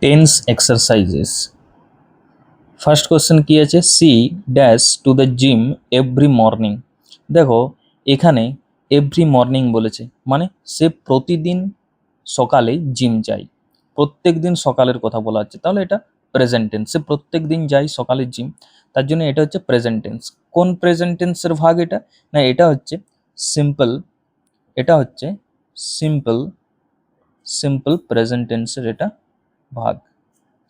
Tense exercises. First question কি আছে, she dash to the gym every morning. দেখো এখানে এভরি মর্নিং বলেছে, মানে সে প্রতিদিন সকালে জিম যায়, প্রত্যেক দিন সকালের কথা বলা হচ্ছে, তাহলে এটা প্রেজেন্ট টেন্স। সে প্রত্যেক দিন যায় সকালে জিম, তার জন্য এটা হচ্ছে প্রেজেন্ট টেন্স। কোন প্রেজেন্ট টেন্সের ভাগ এটা? না, এটা হচ্ছে সিম্পল, এটা হচ্ছে সিম্পল সিম্পল প্রেজেন্ট টেন্সের এটা ভাগ,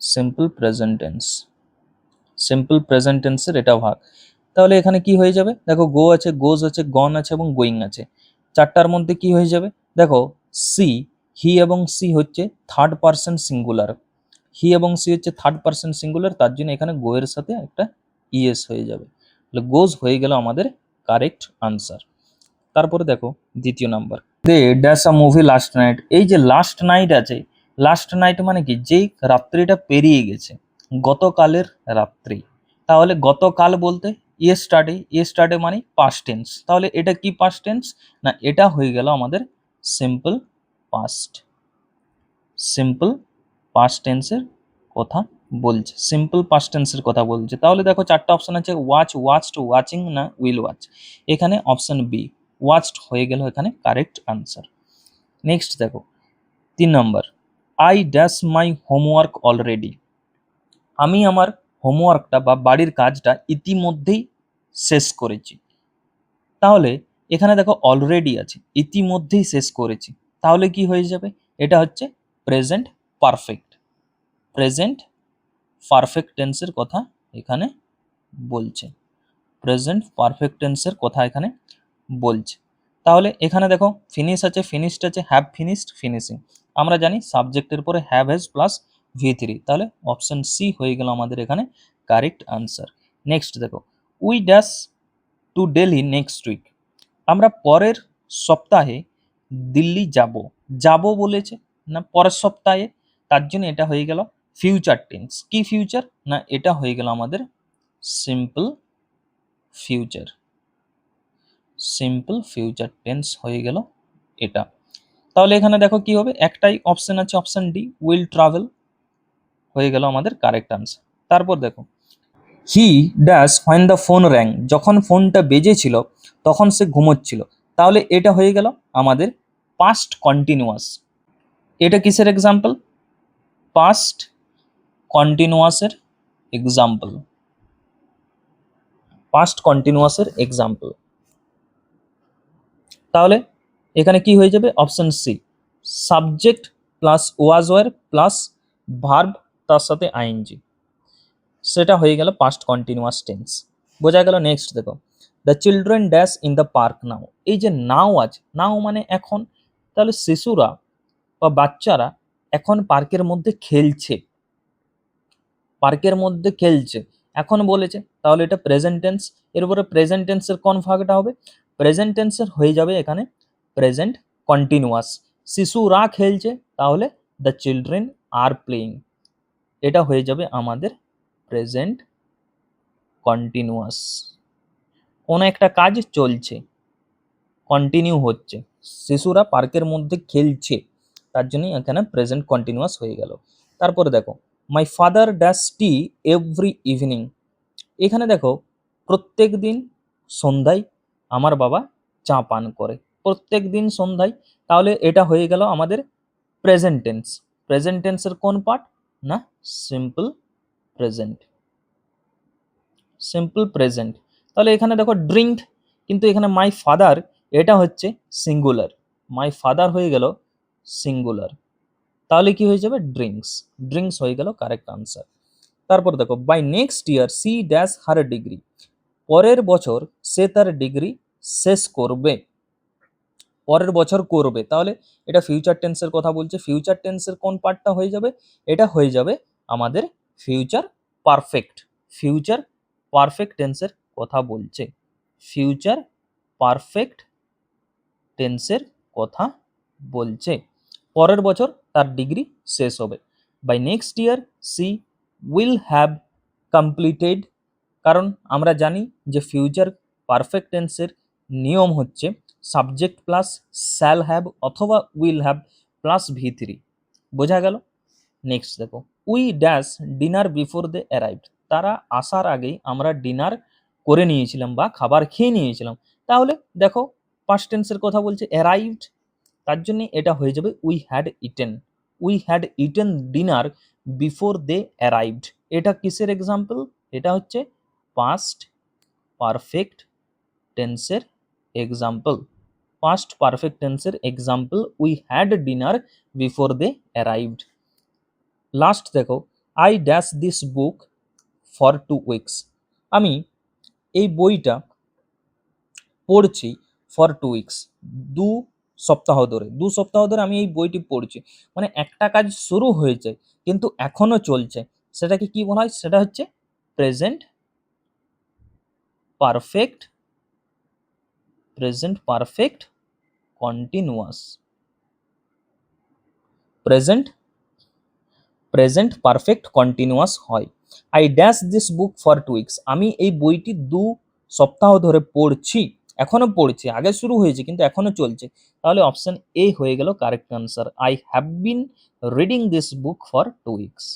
simple present tense, simple present টেন্সের এটা ভাগ। তাহলে এখানে কি হয়ে যাবে, দেখো গো আছে, গোজ আছে, গন আছে এবং গোয়িং আছে। চারটার মধ্যে কি হয়ে যাবে, দেখো সি, হি এবং সি হচ্ছে থার্ড পারসন সিঙ্গুলার, হি এবং সি হচ্ছে থার্ড পারসন সিঙ্গুলার, তার জন্য এখানে গো এর সাথে একটা ইএস হয়ে যাবে, তাহলে গোজ হয়ে গেল আমাদের কারেক্ট আনসার। তারপরে দেখো দ্বিতীয় number, they dash a movie last night. এই যে লাস্ট নাইট আছে, লাস্ট নাইট মানে কি, যেই রাত্রিটা পেরিয়ে গেছে, গতকালের রাত্রি। তাহলে গতকাল বলতে ইয়েস্টারডে, ইয়েস্টারডে মানে পাস্ট টেন্স, তাহলে এটা কি পাস্ট টেন্স? না, এটা হয়ে গেল আমাদের সিম্পল পাস্ট, সিম্পল পাস্ট টেন্সের কথা বলছে, সিম্পল পাস্ট টেন্সের কথা বলছে। তাহলে দেখো চারটা অপশন আছে, ওয়াচ, ওয়াচড, ওয়াচিং না উইল ওয়াচ। এখানে অপশন বি ওয়াচড হয়ে গেল এখানে কারেক্ট আনসার। নেক্সট দেখো 3 নম্বর, I dash my homework already. আমি আমার হোমওয়ার্কটা বা বাড়ির কাজটা ইতিমধ্যেই শেষ করেছি। তাহলে এখানে দেখো অলরেডি আছে, ইতিমধ্যেই শেষ করেছি, তাহলে কি হয়ে যাবে, এটা হচ্ছে প্রেজেন্ট পারফেক্ট, প্রেজেন্ট পারফেক্ট টেন্সের কথা এখানে বলছে, প্রেজেন্ট পারফেক্ট টেন্সের কথা এখানে বলছে। তাহলে এখানে দেখো ফিনিশ আছে, ফিনিশড আছে, হ্যাভ ফিনিশড, ফিনিশিং। আমরা জানি সাবজেক্টের পরে হ্যাভ হ্যাজ প্লাস V3, তাহলে অপশন সি হয়ে গেল আমাদের এখানে কারেক্ট আনসার। নেক্সট দেখো, we dash to Delhi next week. আমরা পরের সপ্তাহে দিল্লি যাব, যাব বলেছে না পরের সপ্তাহে, তার জন্য এটা হয়ে গেল ফিউচার টেন্স। কি ফিউচার? না, এটা হয়ে গেল আমাদের simple future, simple future tense হয়ে গেল এটা। তাহলে এখানে দেখো কি হবে, একটাই অপশন আছে, অপশন ডি উইল ট্রাভেল হয়ে গেল আমাদের কারেক্ট আনসার। তারপর দেখো, he dash when the phone rang. যখন ফোনটা বেজেছিল তখন সে ঘুমোচ্ছিল, তাহলে এটা হয়ে গেল আমাদের পাস্ট কন্টিনিউয়াস। এটা কিসের এক্সাম্পল? পাস্ট কন্টিনিউয়াসের এক্সাম্পল, পাস্ট কন্টিনিউয়াসের এক্সাম্পল। তাহলে এখানে কি হয়ে যাবে, option C subject plus was were plus verb তার সাথে আইএনজি, সেটা হয়ে গেল পাস্ট কন্টিনিউয়াস টেন্স, বোঝা গেল। নেক্সট দেখো, the children dash in the park now. এই যে নাও আছে, নাও মানে এখন, তাহলে শিশুরা বা বাচ্চারা এখন পার্কের মধ্যে খেলছে, পার্কের মধ্যে খেলছে এখন বলেছে, তাহলে এটা প্রেজেন্ট টেন্স। এরপরে প্রেজেন্ট টেন্সের কোন ভাগটা হবে, প্রেজেন্ট টেন্সের হয়ে যাবে এখানে প্রেজেন্ট কন্টিনিউয়াস। শিশুরা খেলছে, তাহলে দ্য চিলড্রেন আর প্লেয়িং, এটা হয়ে যাবে আমাদের প্রেজেন্ট কন্টিনিউয়াস। কোনো একটা কাজ চলছে, কন্টিনিউ হচ্ছে, শিশুরা পার্কের মধ্যে খেলছে, তার জন্যই এখানে প্রেজেন্ট কন্টিনিউয়াস হয়ে গেল। তারপরে দেখো, my father dash T every evening. এখানে দেখো প্রত্যেক দিন সন্ধ্যায় আমার বাবা চা পান করে, প্রত্যেক দিন সন্ধ্যায়, তাহলে এটা হয়ে গেল আমাদের প্রেজেন্ট টেন্স। প্রেজেন্ট টেন্সের কোন পার্ট? না, সিম্পল প্রেজেন্ট, সিম্পল প্রেজেন্ট। তাহলে এখানে দেখো ড্রিঙ্ক, কিন্তু এখানে মাই ফাদার এটা হচ্ছে সিঙ্গুলার, মাই ফাদার হয়ে গেল সিঙ্গুলার, তাহলে কি হয়ে যাবে, ড্রিঙ্কস, ড্রিঙ্কস হয়ে গেল কারেক্ট আনসার। তারপর দেখো, by next year she dash her degree. পরের বছর সে তার ডিগ্রি শেষ করবে, পরের বছর করবে, তাহলে এটা ফিউচার টেন্সের কথা বলছে। ফিউচার টেন্সের কোন পার্টটা হয়ে যাবে, এটা হয়ে যাবে আমাদের ফিউচার পারফেক্ট, ফিউচার পারফেক্ট টেন্সের কথা বলছে, ফিউচার পারফেক্ট টেন্সের কথা বলছে। পরের বছর তার ডিগ্রি শেষ হবে। By next year she will have completed, কারণ আমরা জানি যে ফিউচার পারফেক্ট টেন্সের নিয়ম হচ্ছে সাবজেক্ট প্লাস শ্যাল হ্যাভ অথবা উইল হ্যাভ প্লাস V3, বোঝা গেল। নেক্সট দেখো, we dash dinner before they arrived, তারা আসার আগেই আমরা ডিনার করে নিয়েছিলাম বা খাবার খেয়ে নিয়েছিলাম। তাহলে দেখো পাস্ট টেন্সের কথা বলছে, অ্যারাইভড, তার জন্য এটা হয়ে যাবে we had eaten. We had eaten dinner before they arrived. এটা কিসের এক্সাম্পল? এটা হচ্ছে পাস্ট পারফেক্ট টেন্সের এক্সাম্পল। পাস্ট পারফেক্ট টেন্সের example we had dinner before they arrived. Last দেখো, I dash this book for 2 weeks, আমি এই বইটা পড়ছি ফর 2 উইকস, 2 সপ্তাহ ধরে। 2 সপ্তাহ ধরে আমি এই বইটি পড়ছি, মানে একটা কাজ শুরু হয়েছে কিন্তু এখনো চলছে, সেটাকে কি বলা হয়? সেটা হচ্ছে present perfect, present perfect continuous, present present perfect continuous হয়। I dash this book for 2 weeks, আমি এই বইটি 2 সপ্তাহ ধরে পড়ছি, এখনো পড়ছি, আগে শুরু হয়েছে কিন্তু এখনো চলছে। তাহলে অপশন এ হয়ে গেল correct answer, I have been reading this book for 2 weeks.